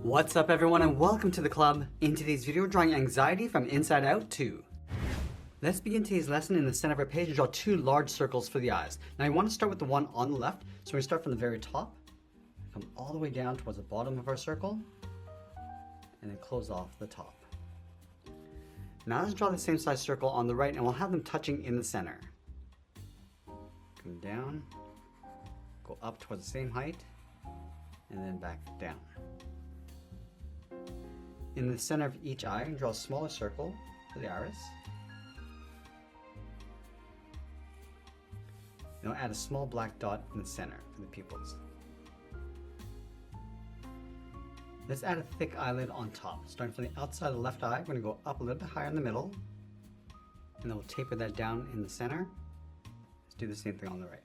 What's up everyone and welcome to the club. In today's video, we're drawing Anxiety from Inside Out 2. Let's begin today's lesson. In the center of our page and draw two large circles for the eyes. Now you want to start with the one on the left, so we start from the very top, come all the way down towards the bottom of our circle, and then close off the top. Now let's draw the same size circle on the right and we'll have them touching in the center. Come down, go up towards the same height, and then back down. In the center of each eye, draw a smaller circle for the iris. Now add a small black dot in the center for the pupils. Let's add a thick eyelid on top. Starting from the outside of the left eye, we're going to go up a little bit higher in the middle, and then we'll taper that down in the center. Let's do the same thing on the right.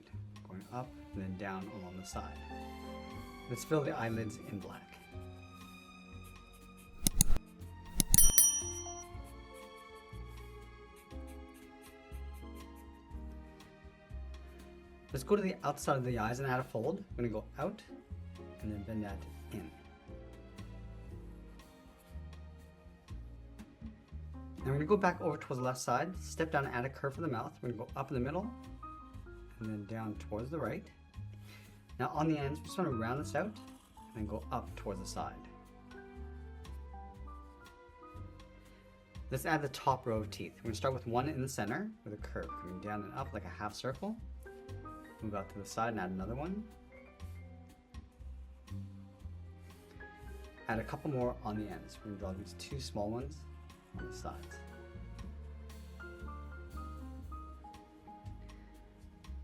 Going up and then down along the side. Let's fill the eyelids in black. Let's go to the outside of the eyes and add a fold. We're going to go out and then bend that in. Now we're going to go back over towards the left side, step down and add a curve for the mouth. We're going to go up in the middle and then down towards the right. Now on the ends, we just want to round this out and then go up towards the side. Let's add the top row of teeth. We're going to start with one in the center with a curve coming down and up like a half circle. Move out to the side and add another one. Add a couple more on the ends. We're going to draw these two small ones on the sides.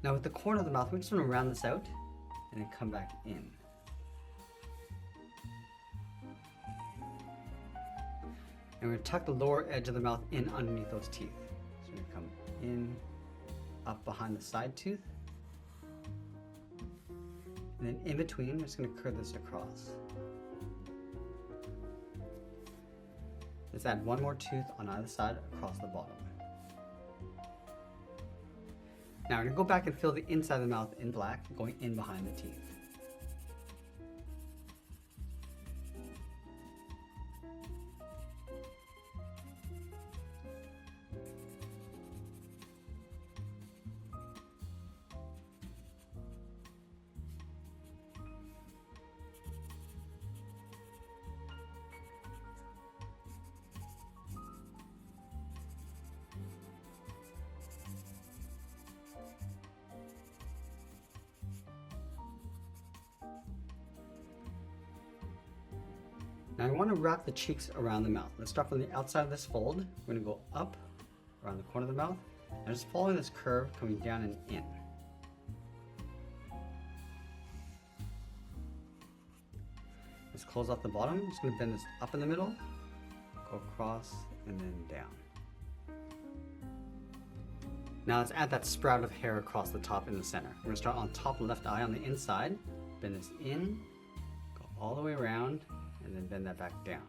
Now with the corner of the mouth, we just want to round this out and then come back in. And we're going to tuck the lower edge of the mouth in underneath those teeth. So we're going to come in, up behind the side tooth. And then in between, we're just going to curve this across. Let's add one more tooth on either side across the bottom. Now we're going to go back and fill the inside of the mouth in black, going in behind the teeth. Now I want to wrap the cheeks around the mouth. Let's start from the outside of this fold. We're going to go up around the corner of the mouth and just following this curve coming down and in. Let's close off the bottom. I'm just going to bend this up in the middle, go across and then down. Now let's add that sprout of hair across the top in the center. We're going to start on top left eye on the inside, bend this in, go all the way around, and then bend that back down.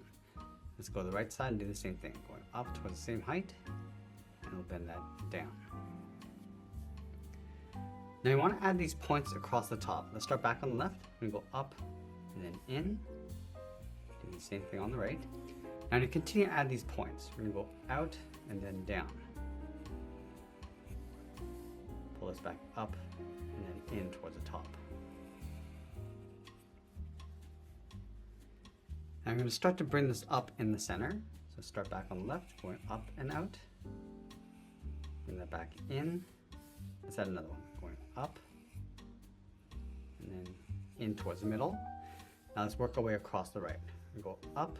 Let's go to the right side and do the same thing. Going up towards the same height, and we'll bend that down. Now you want to add these points across the top. Let's start back on the left. We're going to go up and then in. Do the same thing on the right. Now to continue to add these points, we're going to go out and then down. Pull this back up and then in towards the top. Now I'm going to start to bring this up in the center. So start back on the left, going up and out. Bring that back in. Let's add another one. Going up and then in towards the middle. Now let's work our way across the right. We go up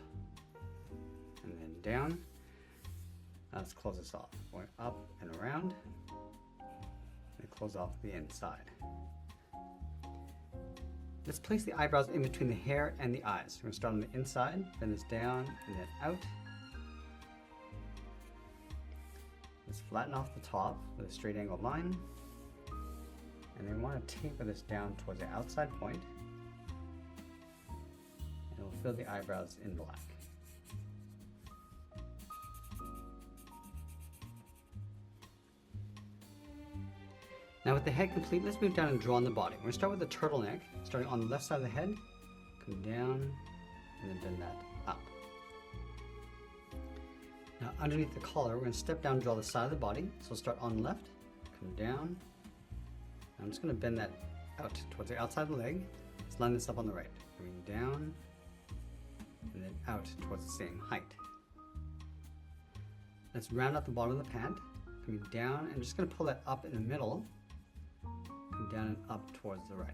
and then down. Now let's close this off. Going up and around. And close off the inside. Let's place the eyebrows in between the hair and the eyes. We're going to start on the inside, bend this down and then out. Let's flatten off the top with a straight angled line. And then we want to taper this down towards the outside point. And we'll fill the eyebrows in black. Now with the head complete, let's move down and draw on the body. We're going to start with the turtleneck, starting on the left side of the head, come down and then bend that up. Now underneath the collar, we're going to step down and draw the side of the body. So we'll start on the left, come down. I'm just going to bend that out towards the outside of the leg. Let's line this up on the right. Coming down, and then out towards the same height. Let's round out the bottom of the pant, coming down, and just going to pull that up in the middle, and down and up towards the right.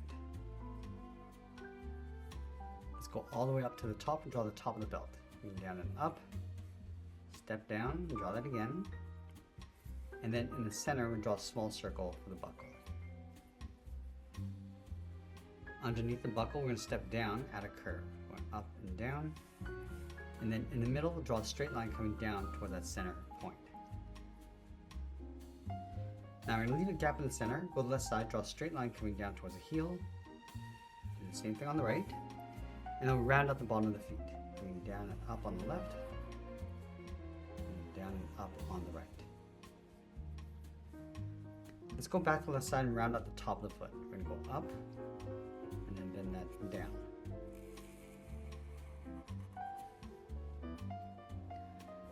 Let's go all the way up to the top and draw the top of the belt. Coming down and up, step down, and draw that again. And then in the center, we draw a small circle for the buckle. Underneath the buckle, we're going to step down at a curve, going up and down. And then in the middle, we'll draw a straight line coming down toward that center point. Now we're going to leave a gap in the center, go to the left side, draw a straight line coming down towards the heel. Do the same thing on the right. And then we'll round out the bottom of the feet, coming down and up on the left, and down and up on the right. Let's go back to the left side and round out the top of the foot. We're going to go up, and then bend that down.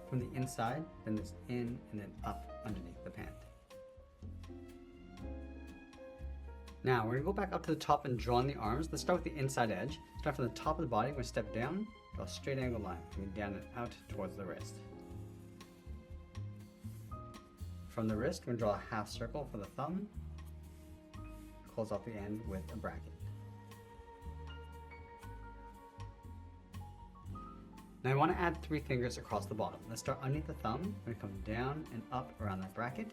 From the inside, bend this in and then up underneath the pant. Now we're going to go back up to the top and draw on the arms. Let's start with the inside edge. Start from the top of the body, we're going to step down, draw a straight angle line, coming down and out towards the wrist. From the wrist, we're going to draw a half circle for the thumb, close off the end with a bracket. Now I want to add 3 fingers across the bottom. Let's start underneath the thumb. We're going to come down and up around that bracket.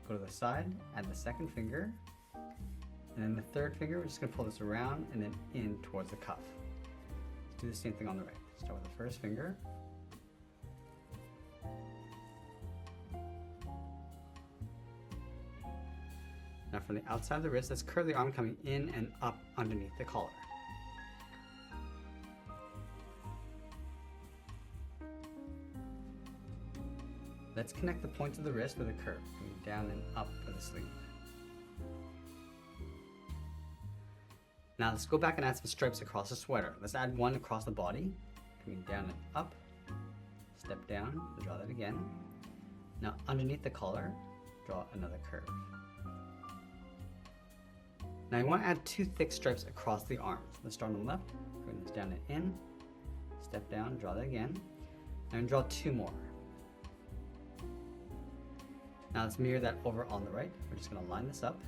Go to the side, add the second finger. And then the third finger, we're just going to pull this around and then in towards the cuff. Let's do the same thing on the right. Start with the first finger. Now from the outside of the wrist, let's curve the arm coming in and up underneath the collar. Let's connect the points of the wrist with a curve, coming down and up for the sleeve. Now let's go back and add some stripes across the sweater. Let's add 1 across the body, coming down and up, step down, draw that again. Now underneath the collar, draw another curve. Now you want to add 2 thick stripes across the arms. Let's start on the left, bring this down and in, step down, draw that again, and draw 2 more. Now let's mirror that over on the right. We're just going to line this up.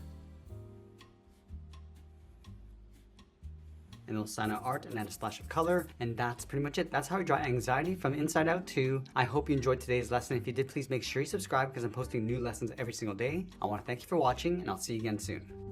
And we'll sign our art and add a splash of color. And that's pretty much it. That's how we draw anxiety from Inside Out 2. I hope you enjoyed today's lesson. If you did, please make sure you subscribe because I'm posting new lessons every single day. I want to thank you for watching and I'll see you again soon.